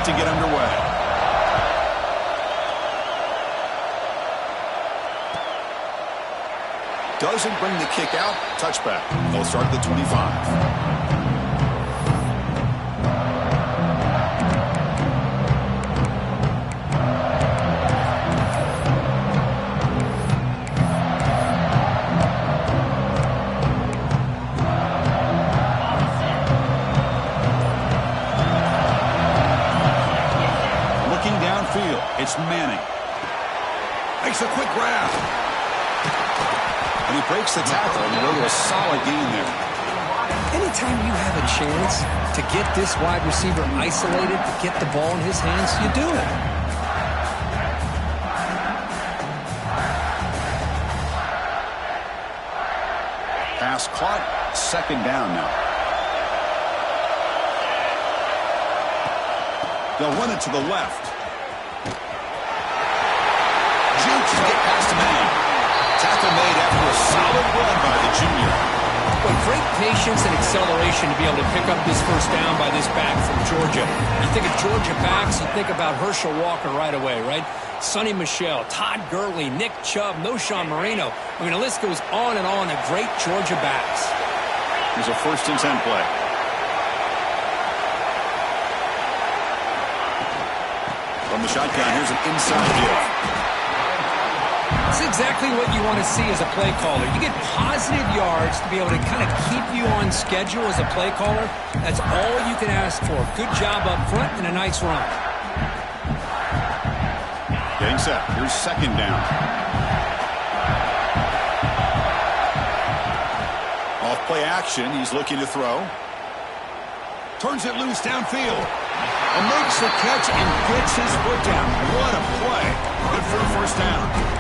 to get underway. Doesn't bring the kick out. Touchback. They'll start at the 25. It's Manning. Makes a quick grab. And he breaks the tackle and go to a solid gain there. Anytime you have a chance to get this wide receiver isolated, to get the ball in his hands, you do it. Pass caught. Second down now. They'll run it to the left. To get past Manning. Tackle made after a solid run by the junior. Well, great patience and acceleration to be able to pick up this first down by this back from Georgia. You think of Georgia backs, you think about Herschel Walker right away, right? Sonny Michel, Todd Gurley, Nick Chubb, Noshawn Marino. I mean, the list goes on and on of great Georgia backs. Here's a 1st and 10 play. From the shotgun, here's an inside view. That's exactly what you want to see as a play caller. You get positive yards to be able to kind of keep you on schedule as a play caller. That's all you can ask for. Good job up front and a nice run. Getting set. Here's second down. Off play action. He's looking to throw. Turns it loose downfield. And makes the catch and gets his foot down. What a play. Good for a first down.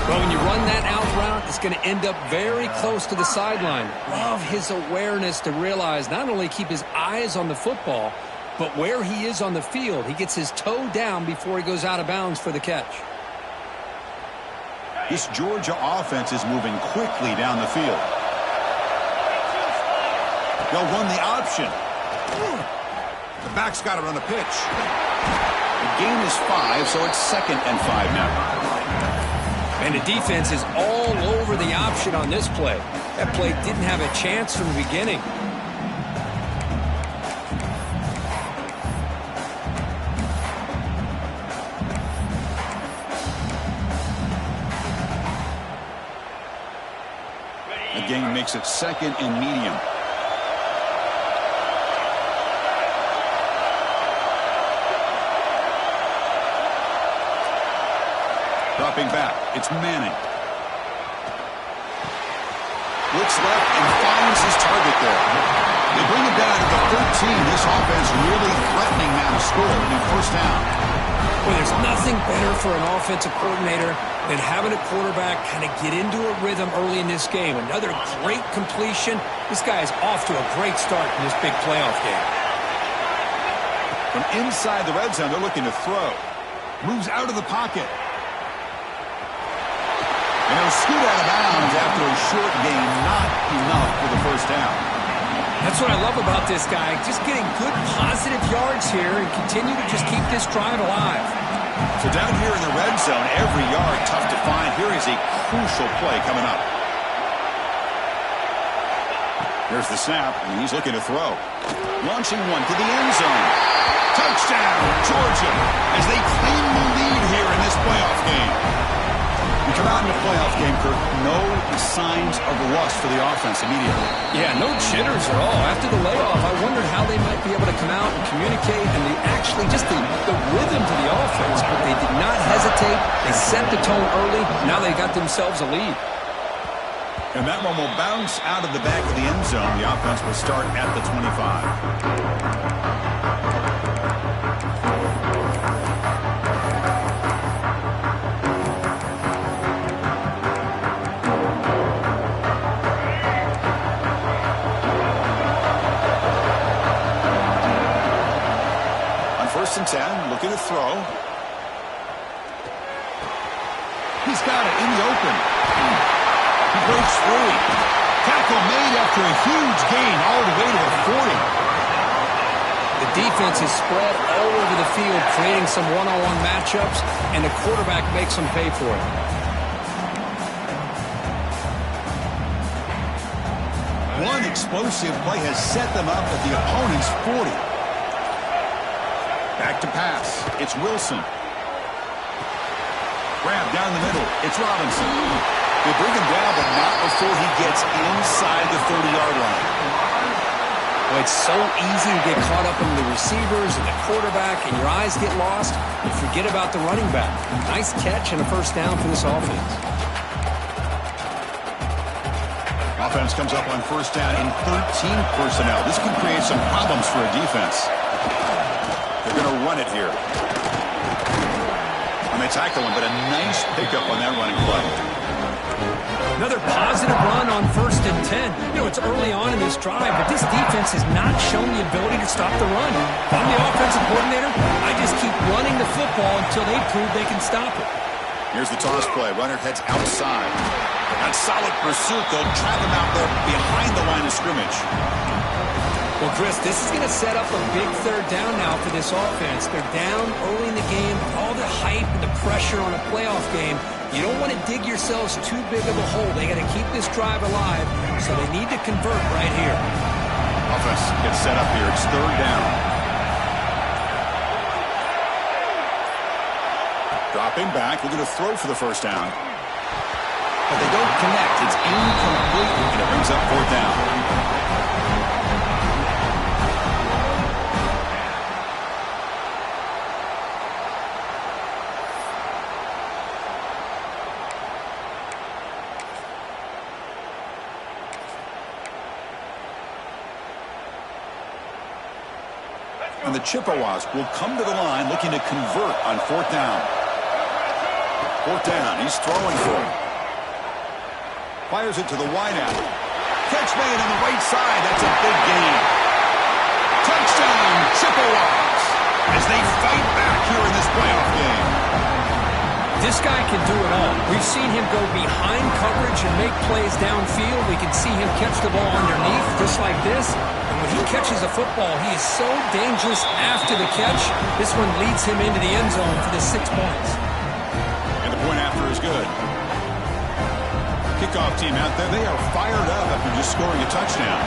Well, when you run that out route, it's going to end up very close to the sideline. Love his awareness to realize not only keep his eyes on the football, but where he is on the field. He gets his toe down before he goes out of bounds for the catch. This Georgia offense is moving quickly down the field. They'll run the option. The back's got to run a pitch. The gain is 5, so it's 2nd and 5 now. And the defense is all over the option on this play. That play didn't have a chance from the beginning. The gain makes it 2nd and medium. Dropping back, it's Manning. Looks left and finds his target there. They bring it down to the 13. This offense really threatening now to score in first down. Well, there's nothing better for an offensive coordinator than having a quarterback kind of get into a rhythm early in this game. Another great completion. This guy is off to a great start in this big playoff game. From inside the red zone, they're looking to throw. Moves out of the pocket. And he'll scoot out of bounds after a short gain. Not enough for the first down. That's what I love about this guy. Just getting good positive yards here and continue to just keep this drive alive. So down here in the red zone, every yard tough to find. Here is a crucial play coming up. Here's the snap, and he's looking to throw. Launching one to the end zone. Touchdown, Georgia, as they claim the lead here in this playoff game. We come out in the playoff game, Kirk, no signs of rust for the offense immediately. Yeah, no jitters at all. After the layoff, I wondered how they might be able to come out and communicate and actually just the rhythm to the offense, but they did not hesitate. They set the tone early. Now they got themselves a lead. And that one will bounce out of the back of the end zone. The offense will start at the 25. First and 10, looking to throw. He's got it in the open. He breaks free. Tackle made after a huge gain all the way to the 40. The defense is spread all over the field, creating some one-on-one matchups, and the quarterback makes them pay for it. One explosive play has set them up at the opponent's 40. Back to pass. It's Wilson. Grab down the middle. It's Robinson. They bring him down, but not before he gets inside the 30-yard line. Well, it's so easy to get caught up in the receivers and the quarterback, and your eyes get lost. You forget about the running back. Nice catch and a first down for this offense. Offense comes up on first down in 13 personnel. This can create some problems for a defense. They're going to run it here. And they tackle him, but a nice pickup on that running play. Another positive run on 1st and 10. You know, it's early on in this drive, but this defense has not shown the ability to stop the run. If I'm the offensive coordinator, I just keep running the football until they prove they can stop it. Here's the toss play. Runner heads outside. On solid pursuit, they'll trap him out there behind the line of scrimmage. Well, Chris, this is going to set up a big third down now for this offense. They're down early in the game. All the hype and the pressure on a playoff game. You don't want to dig yourselves too big of a hole. They got to keep this drive alive, so they need to convert right here. Offense gets set up here. It's third down. Dropping back, looking to throw for the first down. But they don't connect. It's incomplete, and it brings up fourth down. And the Chippewas will come to the line looking to convert on fourth down. Fourth down. He's throwing for it. Fires it to the wideout. Catch made on the right side. That's a big gain. Touchdown, Chippewas, as they fight back here in this playoff game. This guy can do it all. We've seen him go behind coverage and make plays downfield. We can see him catch the ball underneath just like this. And when he catches a football, he is so dangerous after the catch. This one leads him into the end zone for the 6 points. And the point after is good. Kickoff team out there, they are fired up after just scoring a touchdown.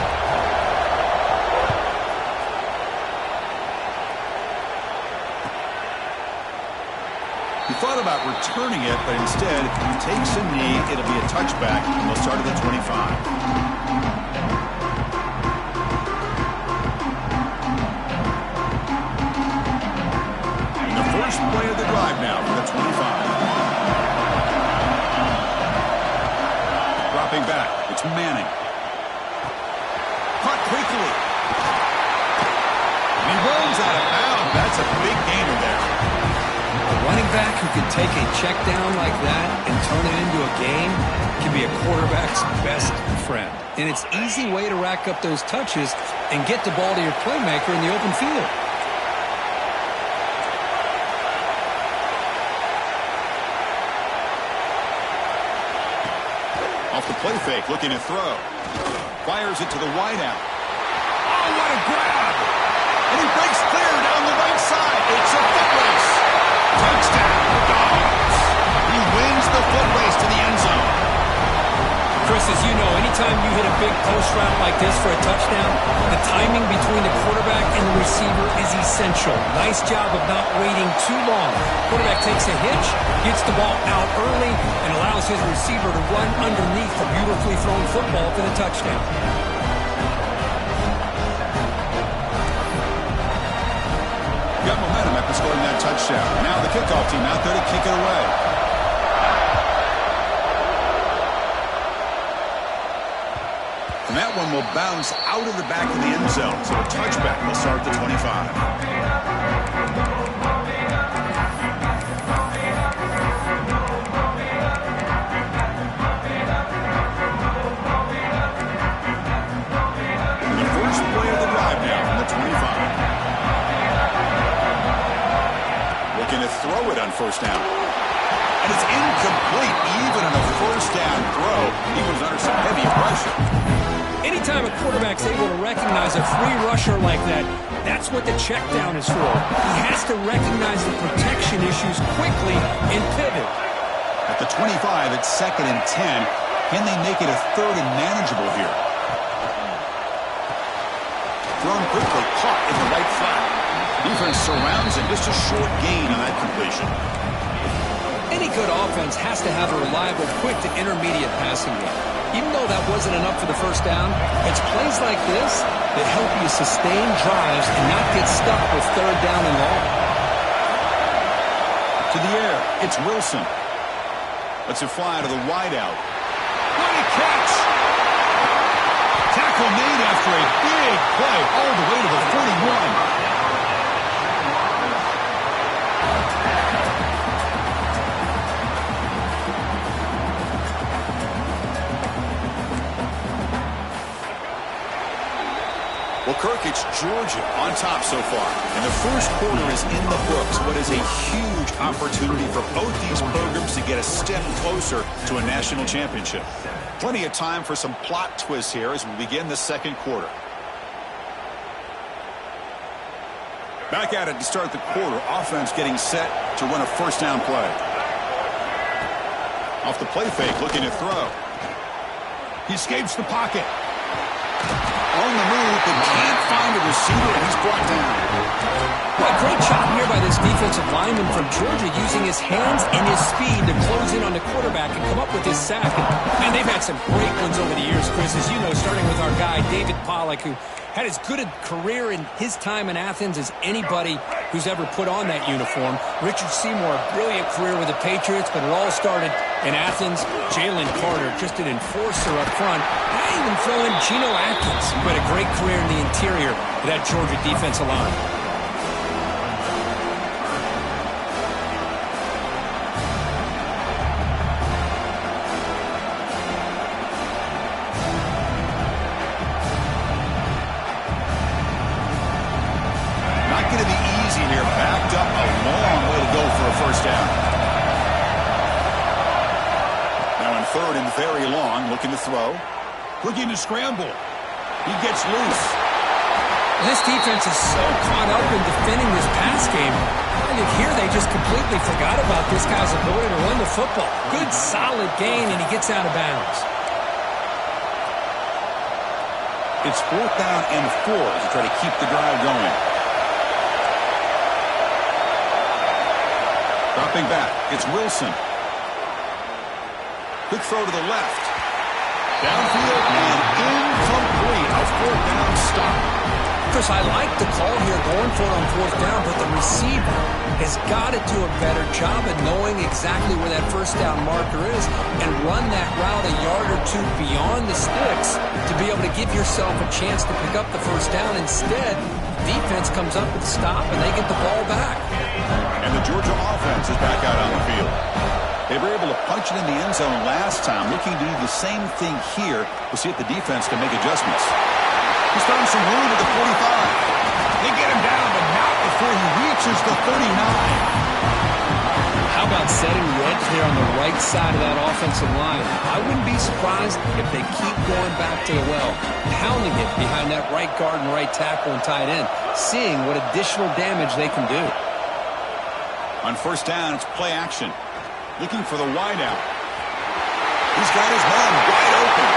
He thought about returning it, but instead he takes a knee. It'll be a touchback, and they'll start at the 25. And the first play of the drive now from the 25. Dropping back, it's Manning. Caught quickly. And he rolls out of bounds. That's a big gainer there. A running back who can take a check down like that and turn it into a game can be a quarterback's best friend. And it's an easy way to rack up those touches and get the ball to your playmaker in the open field. Off the play fake, looking to throw. Fires it to the wideout. Oh, what a grab! And he breaks clear down the right side. It's a foot race. Touchdown, Dogs. He wins the foot race to the end zone. Chris, as you know, anytime you hit a big post route like this for a touchdown, the timing between the quarterback and the receiver is essential. Nice job of not waiting too long. Quarterback takes a hitch, gets the ball out early, and allows his receiver to run underneath the beautifully thrown football for the touchdown. Got momentum after scoring that touchdown. Now the kickoff team out there to kick it away. And that one will bounce out of the back of the end zone. So a touchback will start at the 25. Throw it on first down. And it's incomplete, even on a first down throw. He was under some heavy pressure. Anytime a quarterback's able to recognize a free rusher like that, that's what the check down is for. He has to recognize the protection issues quickly and pivot. At the 25, it's 2nd and 10. Can they make it a 3rd and manageable here? Thrown quickly, caught in the right flat. Defense surrounds him. Just a short gain on that completion. Any good offense has to have a reliable, quick to intermediate passing game. Even though that wasn't enough for the first down, it's plays like this that help you sustain drives and not get stuck with 3rd down and long. To the air, it's Wilson. Lets it fly to the wideout. What a catch! Tackle made after a big play all the way to the 41. Well, Kirk, it's Georgia on top so far. And the first quarter is in the books. What is a huge opportunity for both these programs to get a step closer to a national championship. Plenty of time for some plot twists here as we begin the second quarter. Back at it to start the quarter. Offense getting set to run a first down play. Off the play fake, looking to throw. He escapes the pocket. On the move, but can't find a receiver, and he's brought down. Well, great job here by this defensive lineman from Georgia using his hands and his speed to close in on the quarterback and come up with his sack. And they've had some great ones over the years, Chris, as you know, starting with our guy, David Pollack, who had as good a career in his time in Athens as anybody who's ever put on that uniform. Richard Seymour, a brilliant career with the Patriots, but it all started in Athens. Jalen Carter, just an enforcer up front. And I even throw in Geno Atkins, who had a great career in the interior of that Georgia defensive line. Looking to throw. Looking to scramble. He gets loose. This defense is so caught up in defending this pass game. I think here they just completely forgot about this guy's ability to run the football. Good, solid gain, and he gets out of bounds. It's 4th down and 4 to try to keep the drive going. Dropping back. It's Wilson. Quick throw to the left. Downfield and incomplete. A 4th down stop. Chris, I like the call here going for it on 4th down, but the receiver has got to do a better job of knowing exactly where that first down marker is and run that route a yard or two beyond the sticks to be able to give yourself a chance to pick up the first down. Instead, defense comes up with a stop and they get the ball back. And the Georgia offense is back out on the field. They were able to punch it in the end zone last time, looking to do the same thing here. We'll see if the defense can make adjustments. He's found some room at the 45. They get him down, but not before he reaches the 39. How about setting the edge there on the right side of that offensive line? I wouldn't be surprised if they keep going back to the well, pounding it behind that right guard and right tackle and tight end, seeing what additional damage they can do. On first down, it's play action. Looking for the wideout. He's got his man wide open.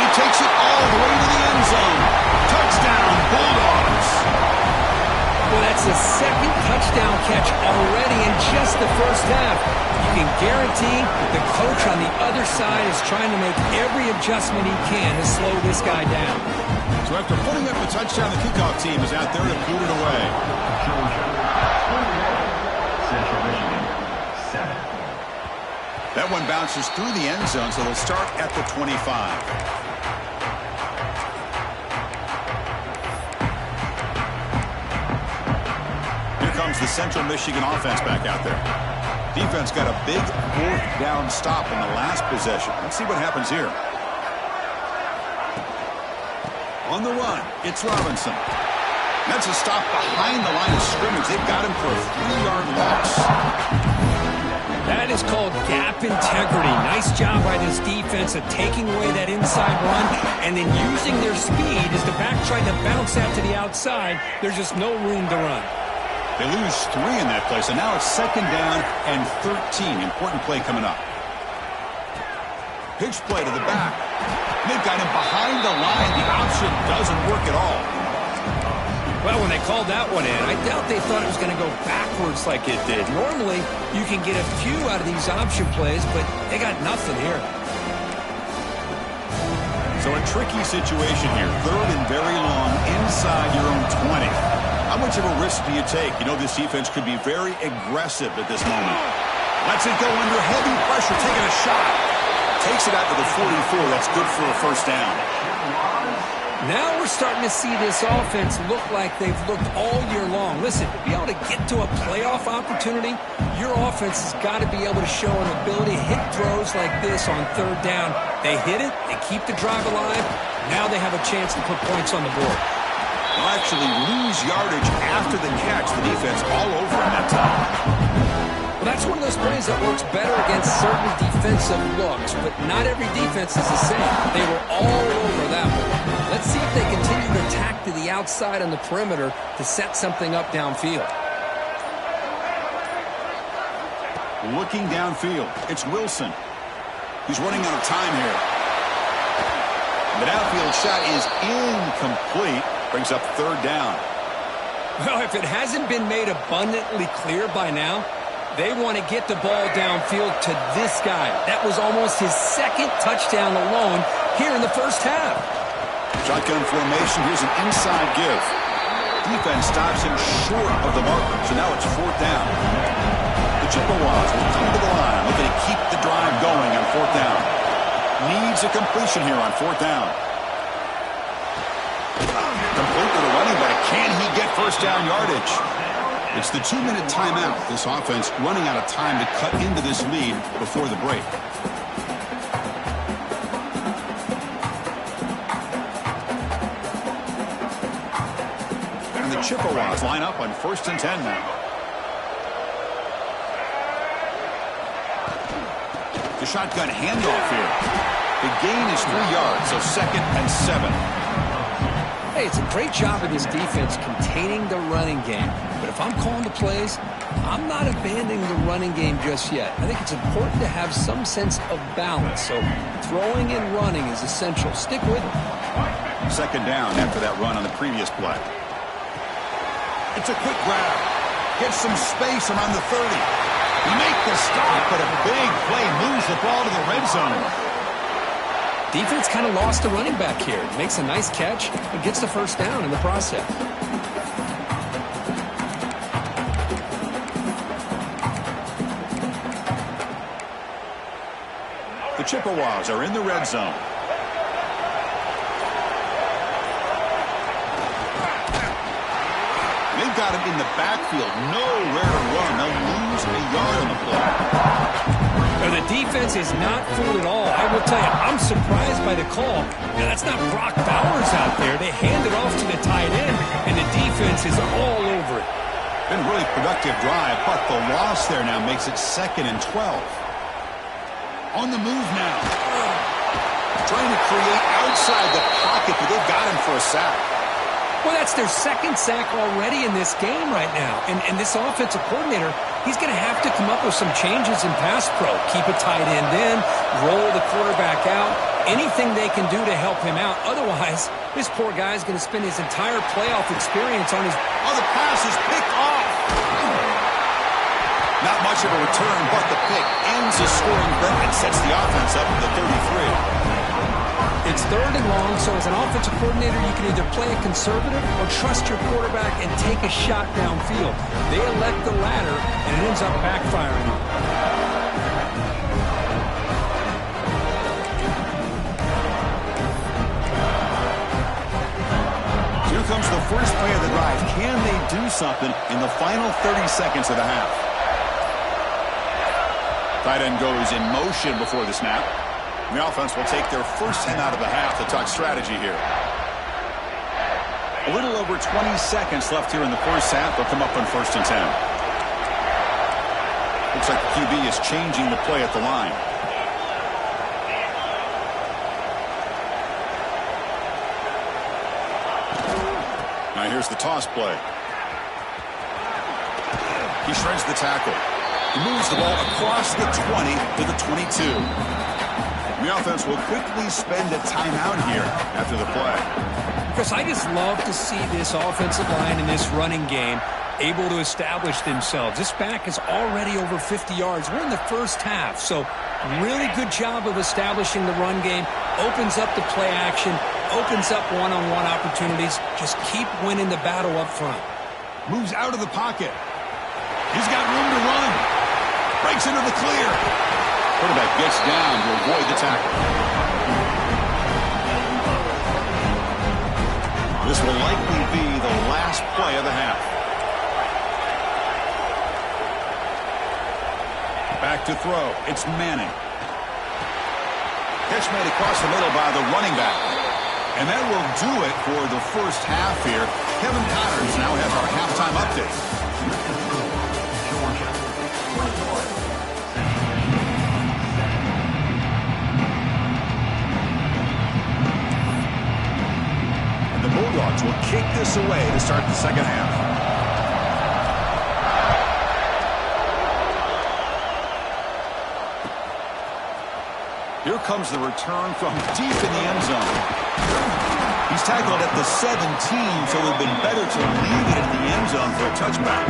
He takes it all the way to the end zone. Touchdown, Bulldogs. Well, that's the 2nd touchdown catch already in just the first half. You can guarantee the coach on the other side is trying to make every adjustment he can to slow this guy down. So after putting up a touchdown, the kickoff team is out there to put it away. Central Michigan, 7. That one bounces through the end zone, so they'll start at the 25. Here comes the Central Michigan offense back out there. Defense got a big 4th down stop in the last possession. Let's see what happens here. On the run, it's Robinson. That's a stop behind the line of scrimmage. They've got him for a 3-yard loss. That That is called gap integrity. Nice job by this defense of taking away that inside run and then using their speed as the back tried to bounce that to the outside. There's just no room to run. They lose 3 in that play, so now it's 2nd down and 13. Important play coming up. Pitch play to the back. They've got him behind the line. The option doesn't work at all. Well, when they called that one in, I doubt they thought it was going to go backwards like it did. Normally, you can get a few out of these option plays, but they got nothing here. So a tricky situation here. 3rd and very long inside your own 20. How much of a risk do you take? You know this defense could be very aggressive at this moment. Lets it go under heavy pressure, taking a shot. Takes it out to the 44. That's good for a 1st down. Now we're starting to see this offense look like they've looked all year long. Listen, to be able to get to a playoff opportunity, your offense has got to be able to show an ability to hit throws like this on 3rd down. They hit it, they keep the drive alive. Now they have a chance to put points on the board. They'll actually lose yardage after the catch. The defense all over him that time. Well, that's one of those plays that works better against certain defensive looks, but not every defense is the same. They were all over that one. Let's see if they continue to attack to the outside on the perimeter to set something up downfield. Looking downfield, it's Wilson. He's running out of time here. The downfield shot is incomplete. Brings up 3rd down. Well, if it hasn't been made abundantly clear by now, they want to get the ball downfield to this guy. That was almost his 2nd touchdown alone here in the 1st half. Shotgun formation. Here's an inside give. Defense stops him short of the marker, so now it's 4th down. The Chippewas will come to the line, looking to keep the drive going on 4th down. Needs a completion here on 4th down. Complete to the running back. Can he get 1st down yardage? It's the 2-minute timeout. This offense running out of time to cut into this lead before the break. And the Chippewas line up on 1st and 10 now. The shotgun handoff here. The gain is 3 yards, so 2nd and 7. Hey, it's a great job of this defense containing the running game. But if I'm calling the plays, I'm not abandoning the running game just yet. I think it's important to have some sense of balance. So throwing and running is essential. Stick with it. 2nd down after that run on the previous play. It's a quick grab. Gets some space around the 30. He makes the stop, but a big play moves the ball to the red zone. Defense kind of lost the running back here. Makes a nice catch and gets the 1st down in the process. The Chippewas are in the red zone. They've got him in the backfield. Nowhere to run. They'll lose a yard on the play. Now, the defense is not fooled at all. I will tell you, I'm surprised by the call. Now, that's not Brock Bowers out there. They hand it off to the tight end, and the defense is all over it. Been a really productive drive, but the loss there now makes it 2nd and 12. On the move now. Trying to create outside the pocket, but they've got him for a sack. Well, that's their 2nd sack already in this game right now. And this offensive coordinator, he's going to have to come up with some changes in pass pro. Keep a tight end in, roll the quarterback out, anything they can do to help him out. Otherwise, this poor guy's going to spend his entire playoff experience on his... Oh, the pass is picked off. Not much of a return, but the pick ends a scoring threat and sets the offense up at the 33. It's 3rd and long, so as an offensive coordinator, you can either play it conservative or trust your quarterback and take a shot downfield. They elect the latter, and it ends up backfiring. Here comes the first play of the drive. Can they do something in the final 30 seconds of the half? Tight end goes in motion before the snap. The offense will take their first time out of the half to talk strategy here. A little over 20 seconds left here in the first half. They'll come up on 1st and 10. Looks like the QB is changing the play at the line. Now here's the toss play. He shreds the tackle. He moves the ball across the 20 to the 22. The offense will quickly spend a timeout here after the play. Chris, I just love to see this offensive line in this running game able to establish themselves. This back is already over 50 yards. We're in the first half, so really good job of establishing the run game. Opens up the play action, opens up one-on-one opportunities. Just keep winning the battle up front. Moves out of the pocket. He's got room to run. Breaks into the clear. Quarterback gets down to avoid the tackle. This will likely be the last play of the half. Back to throw. It's Manning. Catch made across the middle by the running back. And that will do it for the first half here. Kevin Connors now has our halftime update. The Bulldogs will kick this away to start the second half. Here comes the return from deep in the end zone. He's tackled at the 17, so it would have been better to leave it in the end zone for a touchback.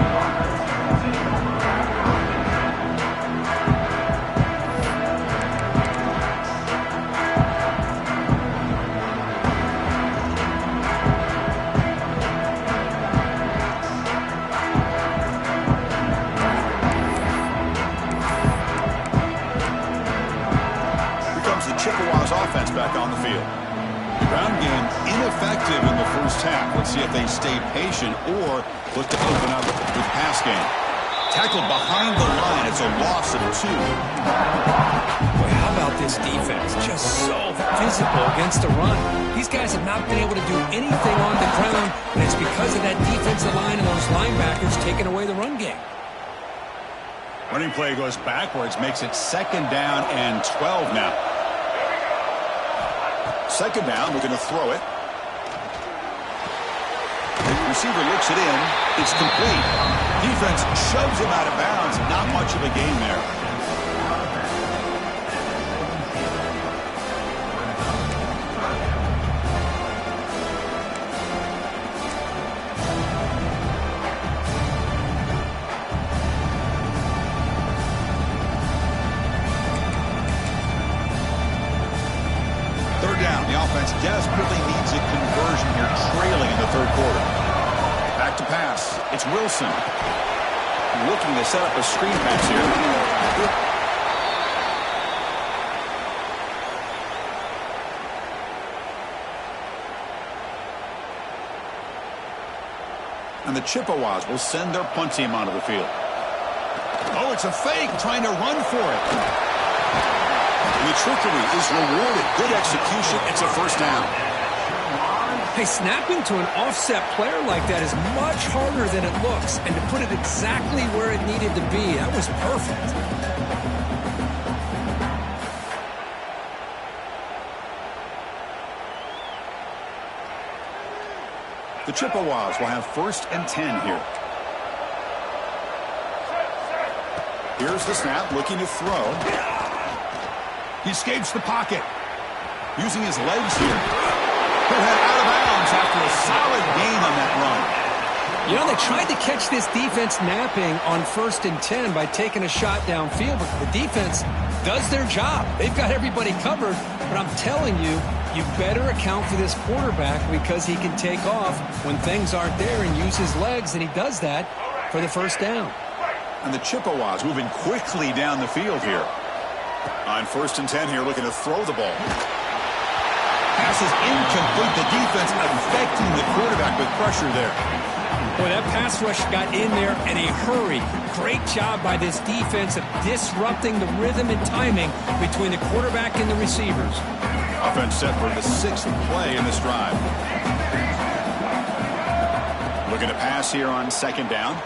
Chippewa's offense back on the field. Ground game ineffective in the first half. Let's see if they stay patient or look to open up with pass game. Tackled behind the line. It's a loss of 2. Boy, how about this defense? Just so physical against the run. These guys have not been able to do anything on the ground, and it's because of that defensive line and those linebackers taking away the run game. Running play goes backwards, makes it 2nd down and 12 now. 2nd down, we're going to throw it. The receiver looks it in. It's complete. Defense shoves him out of bounds. Not much of a gain there. Desperately needs a conversion here, trailing in the 3rd quarter. Back to pass. It's Wilson. Looking to set up a screen pass here. And the Chippewas will send their punt team onto the field. Oh, it's a fake, trying to run for it. And the trickery is rewarded. Good execution. It's a 1st down. Hey, snapping to an offset player like that is much harder than it looks. And to put it exactly where it needed to be, that was perfect. The Chippewas will have 1st and 10 here. Here's the snap, looking to throw. He escapes the pocket. Using his legs here. He'll head out of bounds after a solid gain on that run. You know, they tried to catch this defense napping on 1st and 10 by taking a shot downfield, but the defense does their job. They've got everybody covered, but I'm telling you, you better account for this quarterback because he can take off when things aren't there and use his legs, and he does that for the 1st down. And the Chippewas moving quickly down the field here. On 1st and 10 here, looking to throw the ball. Pass is incomplete. The defense affecting the quarterback with pressure there. Boy, that pass rush got in there in a hurry. Great job by this defense of disrupting the rhythm and timing between the quarterback and the receivers. Offense set for the 6th play in this drive. Looking to pass here on 2nd down.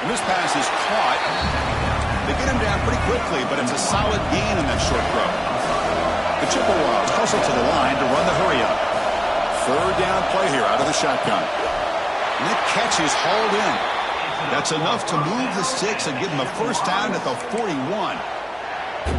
And this pass is caught. They get him down pretty quickly, but it's a solid gain in that short throw. The Chippewas hustle to the line to run the hurry-up. Third down play here out of the shotgun. And that catch is hauled in. That's enough to move the sticks and give them a first down at the 41.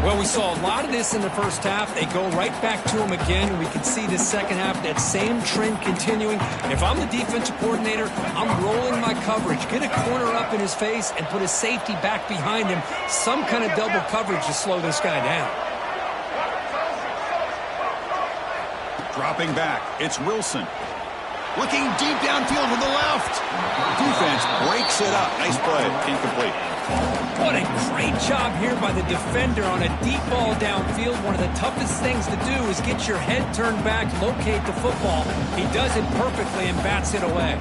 Well, we saw a lot of this in the first half. They go right back to him again, and we can see the second half, that same trend continuing. If I'm the defensive coordinator, I'm rolling my coverage. Get a corner up in his face and put a safety back behind him. Some kind of double coverage to slow this guy down. Dropping back, it's Wilson. Looking deep downfield to the left. Defense breaks it up. Nice play. Incomplete. What a great job here by the defender on a deep ball downfield. One of the toughest things to do is get your head turned back, locate the football. He does it perfectly and bats it away.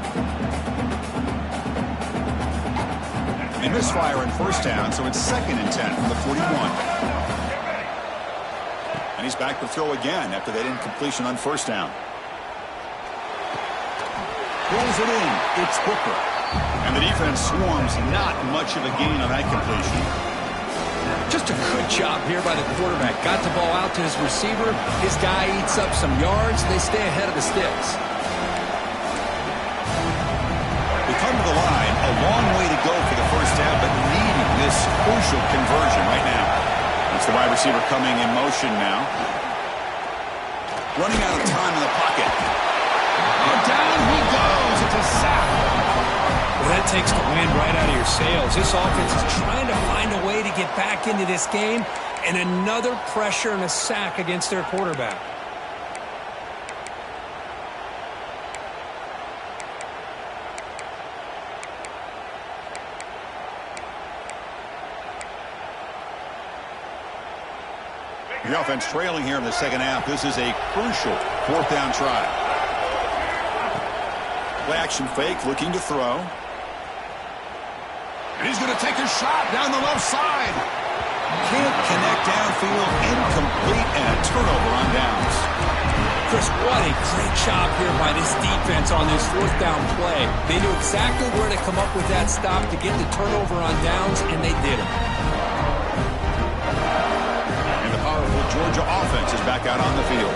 A misfire on first down, so it's 2nd and 10 from the 41. And he's back to throw again after that incompletion on first down. Pulls it in. It's Booker. And the defense swarms. Not much of a gain on that completion. Just a good job here by the quarterback. Got the ball out to his receiver. His guy eats up some yards. They stay ahead of the sticks. We come to the line. A long way to go for the first down, but needing this crucial conversion right now. It's the wide receiver coming in motion now. Running out of time in the pocket. And down he goes. It's a sack. Well, that takes the wind right out of your sails. This offense is trying to find a way to get back into this game, and another pressure and a sack against their quarterback. The offense trailing here in the second half. This is a crucial 4th down try. Play action fake, looking to throw. And he's going to take a shot down the left side. Can't connect downfield, incomplete, and a turnover on downs. Chris, what a great job here by this defense on this 4th down play. They knew exactly where to come up with that stop to get the turnover on downs, and they did it. And the powerful Georgia offense is back out on the field.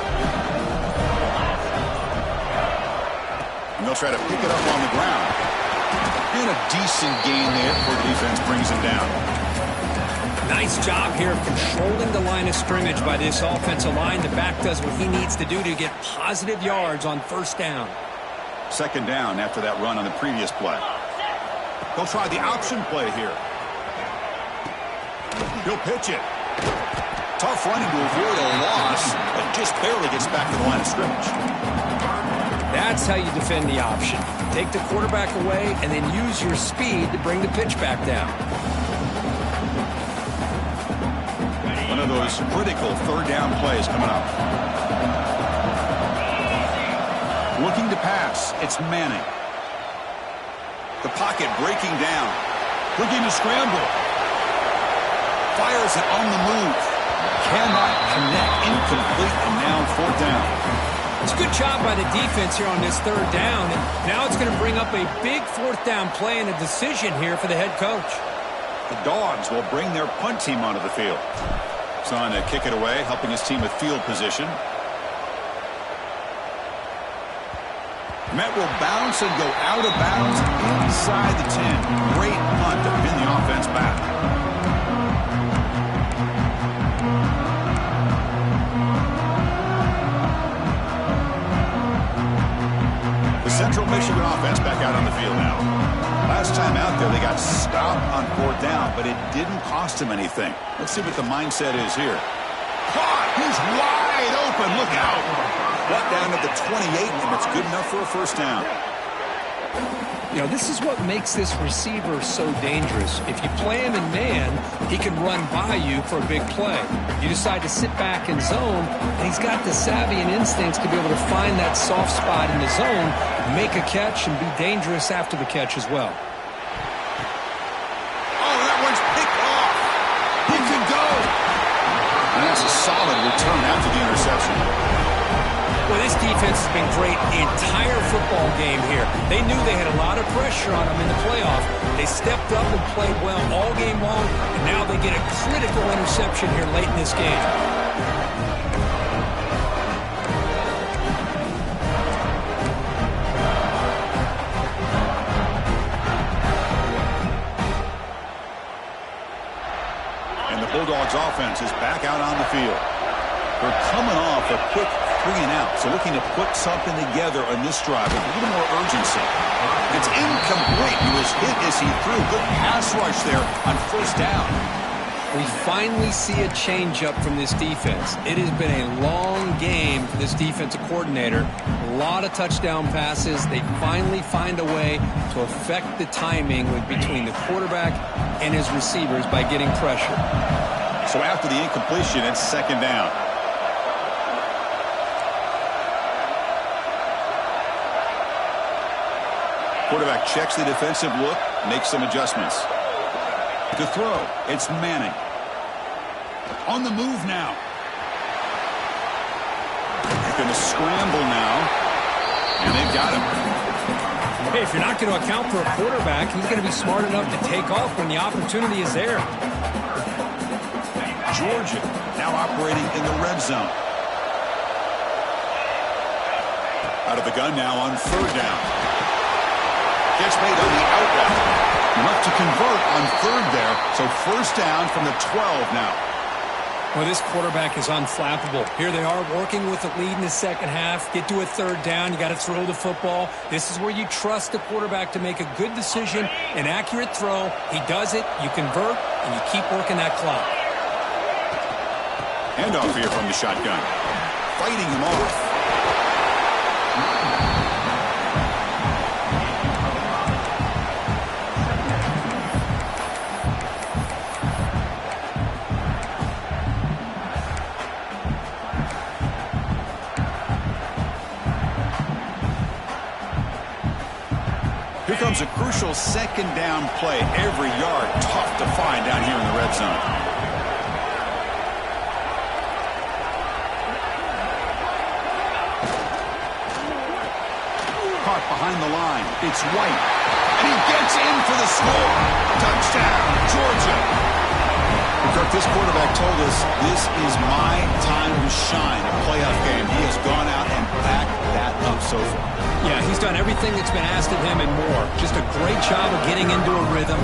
And they'll try to pick it up on the ground. And a decent gain there before the defense brings him down. Nice job here of controlling the line of scrimmage by this offensive line. The back does what he needs to do to get positive yards on first down. 2nd down after that run on the previous play. They'll try the option play here. He'll pitch it. Tough running to avoid a loss, but just barely gets back to the line of scrimmage. That's how you defend the option. Take the quarterback away and then use your speed to bring the pitch back down. One of those critical 3rd down plays coming up. Looking to pass. It's Manning. The pocket breaking down. Looking to scramble. Fires it on the move. Cannot connect. Incomplete, and now 4th down. It's a good job by the defense here on this 3rd down. And now it's going to bring up a big 4th down play and a decision here for the head coach. The Dogs will bring their punt team onto the field. Son to kick it away, helping his team with field position. Met will bounce and go out of bounds inside the 10. Great punt to pin the offense back. The Central Michigan offense back out on the field now. Last time out there, they got stopped on 4th down, but it didn't cost them anything. Let's see what the mindset is here. Caught! He's wide open. Look out! Brought down at the 28, and it's good enough for a first down. You know, this is what makes this receiver so dangerous. If you play him in man, he can run by you for a big play. You decide to sit back in zone, and he's got the savvy and instincts to be able to find that soft spot in the zone, make a catch, and be dangerous after the catch as well. Oh, that one's picked off. He can go. And that's a solid return after the interception. Well, this defense has been great the entire football game here. They knew they had a lot of pressure on them in the playoff. They stepped up and played well all game long, and now they get a critical interception here late in this game. And the Bulldogs offense is back out on the field. They're coming off a quick 3-and-out, so looking to put something together on this drive with a little more urgency. It's incomplete. He was hit as he threw. Good pass rush there on first down. We finally see a change-up from this defense. It has been a long game for this defensive coordinator. A lot of touchdown passes. They finally find a way to affect the timing between the quarterback and his receivers by getting pressure. So after the incompletion, it's second down. Quarterback checks the defensive look, makes some adjustments. To throw, it's Manning. On the move now. They're going to scramble now, and they've got him. Hey, if you're not going to account for a quarterback, he's going to be smart enough to take off when the opportunity is there. Georgia now operating in the red zone. Out of the gun now on third down. Gets made on the outlet. Enough to convert on third there. So first down from the 12 now. Well, this quarterback is unflappable. Here they are working with the lead in the second half. Get to a third down. You got to throw the football. This is where you trust the quarterback to make a good decision, an accurate throw. He does it. You convert, and you keep working that clock. Handoff here from the shotgun. Fighting him off. Here comes a crucial second down play. Every yard tough to find down here in the red zone. Caught behind the line. It's White. And he gets in for the score. Touchdown, Georgia. Kirk, this quarterback told us this is my time to shine. A playoff game. He has gone out and backed that up so far. Yeah, he's done everything that's been asked of him and more. Just a great job of getting into a rhythm.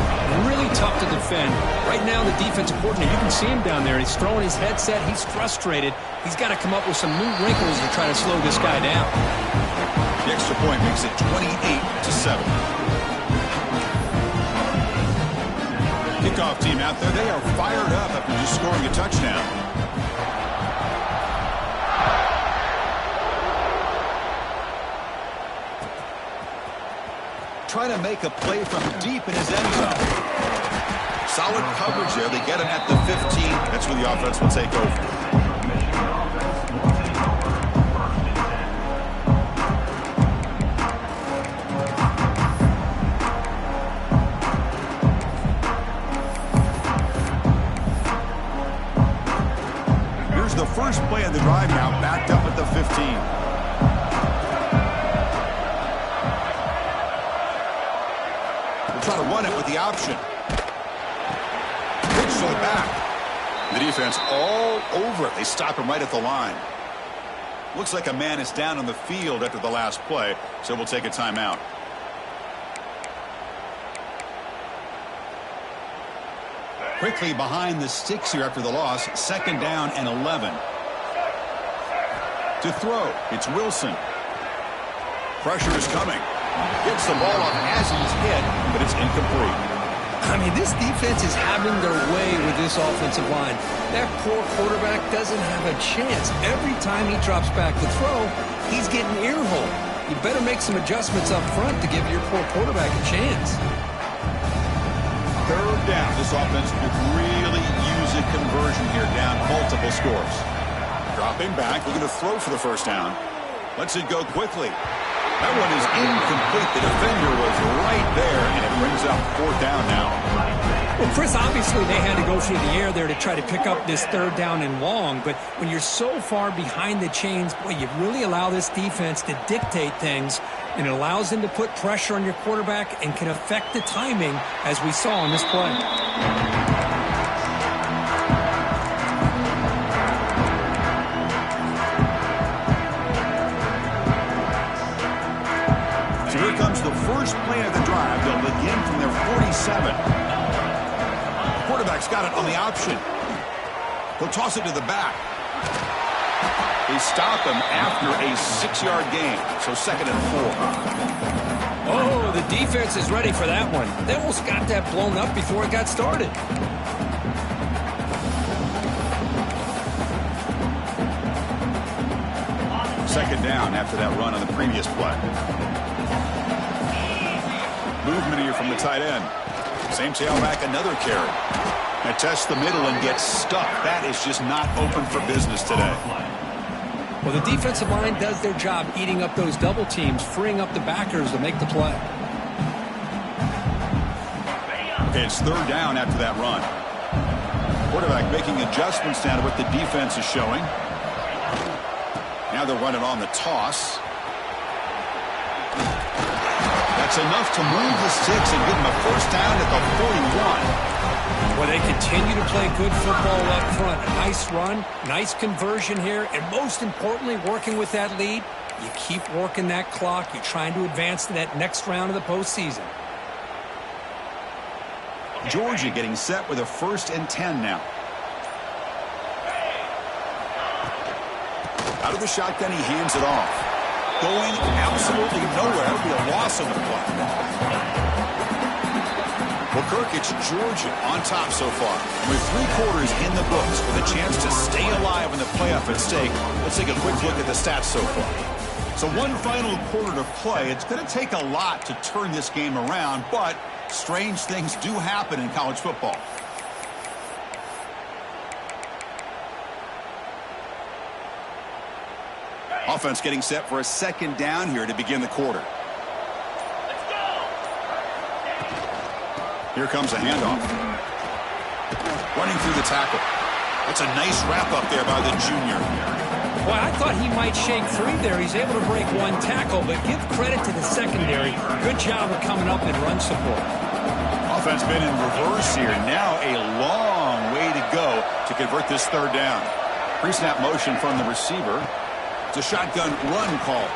Really tough to defend. Right now, the defensive coordinator, you can see him down there. He's throwing his headset. He's frustrated. He's got to come up with some new wrinkles to try to slow this guy down. The extra point makes it 28-7. Kickoff team out there. They are fired up after just scoring a touchdown. Trying to make a play from deep in his end zone. Solid coverage there. They get him at the 15. That's where the offense will take over. Here's the first play of the drive now, backed up at the 15. Try to run it with the option. Pitch to the back. The defense all over it. They stop him right at the line. Looks like a man is down on the field after the last play, so we'll take a timeout. Quickly behind the sticks here after the loss. Second down and 11. To throw, it's Wilson. Pressure is coming. Gets the ball off as he's hit, but it's incomplete. I mean, this defense is having their way with this offensive line. That poor quarterback doesn't have a chance. Every time he drops back to throw, he's getting earholed. You better make some adjustments up front to give your poor quarterback a chance. Third down. This offense could really use a conversion here, down multiple scores. Dropping back, looking to throw for the first down. Lets it go quickly. That one is incomplete. The defender was right there, and it brings up fourth down now. Well, Chris, obviously they had to go through the air there to try to pick up this third down and long, but when you're so far behind the chains, boy, you really allow this defense to dictate things, and it allows them to put pressure on your quarterback and can affect the timing, as we saw on this play. So here comes the first play of the drive. They'll begin from their 47. The quarterback's got it on the option. He'll toss it to the back. They stop him after a 6-yard gain, so 2nd and 4. Oh, the defense is ready for that one. They almost got that blown up before it got started. Second down after that run on the previous play. Movement here from the tight end. Same tailback, another carry. Now tests the middle and gets stuck. That is just not open for business today. Well, the defensive line does their job eating up those double teams, freeing up the backers to make the play. It's third down after that run. Quarterback making adjustments now to what the defense is showing. Now they're running on the toss. That's enough to move the sticks and give them a first down at the 41. Well, they continue to play good football up front. A nice run, nice conversion here, and most importantly, working with that lead, you keep working that clock. You're trying to advance to that next round of the postseason. Georgia getting set with a 1st and 10 now. Out of the shotgun, he hands it off. Going absolutely nowhere. That would be a loss on the play. Well, Kirk, it's Georgia on top so far. With 3 quarters in the books with a chance to stay alive in the playoff at stake, let's take a quick look at the stats so far. So one final quarter to play. It's going to take a lot to turn this game around, but strange things do happen in college football. Offense getting set for a 2nd down here to begin the quarter. Here comes a handoff. Running through the tackle. That's a nice wrap up there by the junior. Well, I thought he might shake free there. He's able to break one tackle, but give credit to the secondary. Good job of coming up and run support. Offense been in reverse here. Now a long way to go to convert this third down. Pre-snap motion from the receiver. It's a shotgun run call.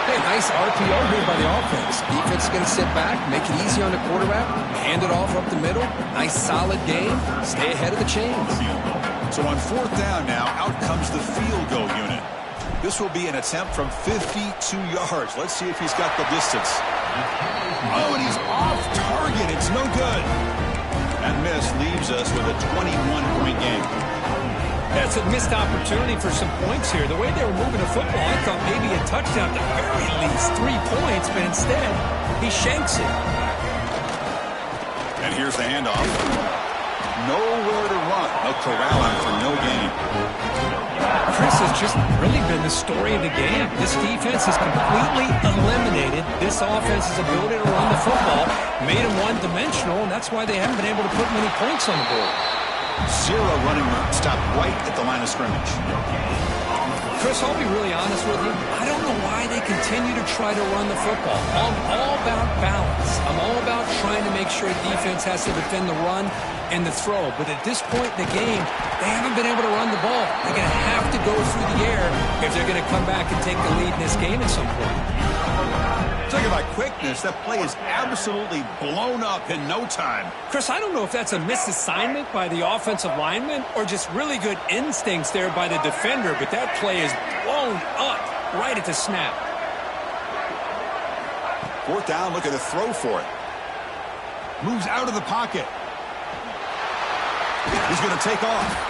Hey, nice RPO here by the offense. Defense is going to sit back, make it easy on the quarterback, hand it off up the middle. Nice solid game. Stay ahead of the chains. So on 4th down now, out comes the field goal unit. This will be an attempt from 52 yards. Let's see if he's got the distance. Oh, and he's off target. It's no good. That miss leaves us with a 21-point game. That's a missed opportunity for some points here. The way they were moving the football, I thought maybe a touchdown, at the very least 3 points, but instead, he shanks it. And here's the handoff. Nowhere to run. A corral him for no gain. Chris, has just really been the story of the game. This defense has completely eliminated this offense's ability to run the football, made them one-dimensional, and that's why they haven't been able to put many points on the board. 0 running room stopped right at the line of scrimmage. Chris, I'll be really honest with you. I don't know why they continue to try to run the football. I'm all about balance. I'm all about trying to make sure defense has to defend the run and the throw. But at this point in the game, they haven't been able to run the ball. They're going to have to go through the air if they're going to come back and take the lead in this game at some point. Talking about quickness, that play is absolutely blown up in no time. Chris, I don't know if that's a misassignment by the offensive lineman or just really good instincts there by the defender, but that play is blown up right at the snap. 4th down, look at the throw for it. Moves out of the pocket. He's going to take off.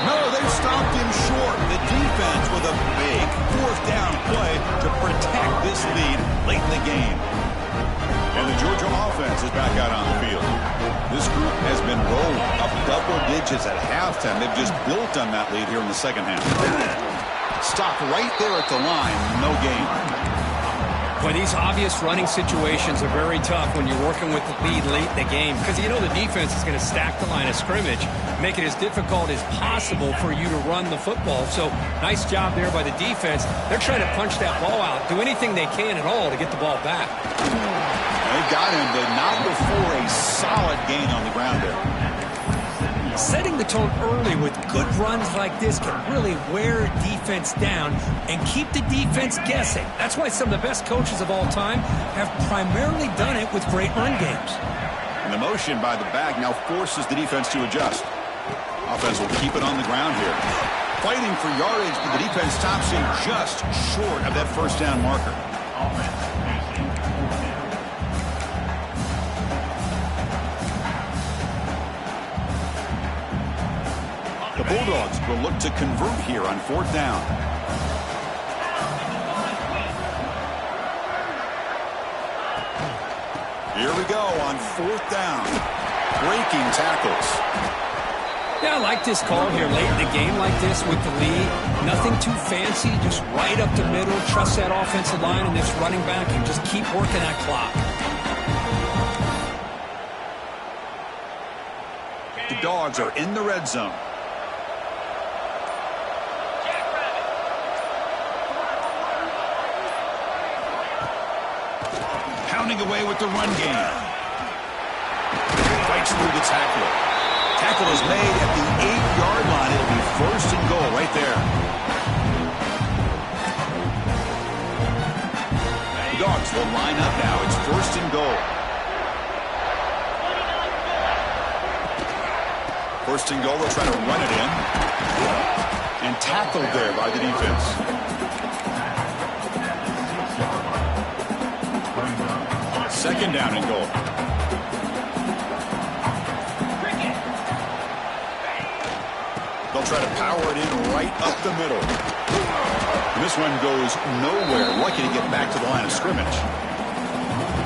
No, they've stopped him short. The defense with a big 4th down play to protect this lead late in the game. And the Georgia offense is back out on the field. This group has been rolled up double digits at halftime. They've just built on that lead here in the second half. Stopped right there at the line, no gain. Boy, these obvious running situations are very tough when you're working with the lead late in the game because you know the defense is going to stack the line of scrimmage, make it as difficult as possible for you to run the football. So nice job there by the defense. They're trying to punch that ball out, do anything they can at all to get the ball back. They got him, but not before a solid gain on the ground there. Setting the tone early with good runs like this can really wear defense down and keep the defense guessing. That's why some of the best coaches of all time have primarily done it with great run games. And the motion by the back now forces the defense to adjust. Offense will keep it on the ground here. Fighting for yardage, but the defense stops in just short of that first down marker. The Bulldogs will look to convert here on fourth down. Here we go on fourth down. Breaking tackles. Yeah, I like this call here late in the game like this with the lead. Nothing too fancy, just right up the middle. Trust that offensive line and this running back and just keep working that clock. The Dogs are in the red zone. Pounding away with the run game. Fights through the tackle. Tackle is made at the 8-yard line. It'll be first and goal right there. The Dogs will line up now. It's first and goal. First and goal, they'll try to run it in. And tackled there by the defense. Second down and goal. They'll try to power it in right up the middle. And this one goes nowhere. Lucky to get back to the line of scrimmage.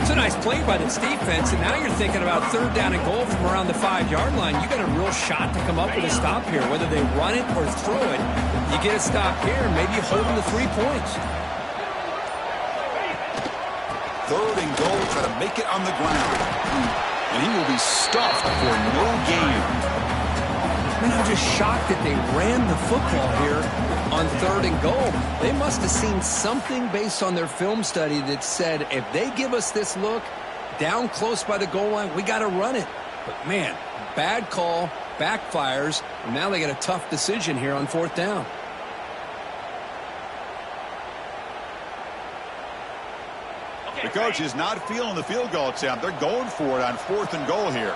It's a nice play by this defense, and now you're thinking about third down and goal from around the 5-yard line. You got a real shot to come up with a stop here. Whether they run it or throw it, you get a stop here, and maybe you hold them to 3 points. Third and goal, try to make it on the ground. And he will be stuffed for no gain. Man, I'm just shocked that they ran the football here on third and goal. They must have seen something based on their film study that said, if they give us this look down close by the goal line, we got to run it. But, man, bad call, backfires, and now they got a tough decision here on fourth down. The coach is not feeling the field goal attempt. They're going for it on fourth and goal here.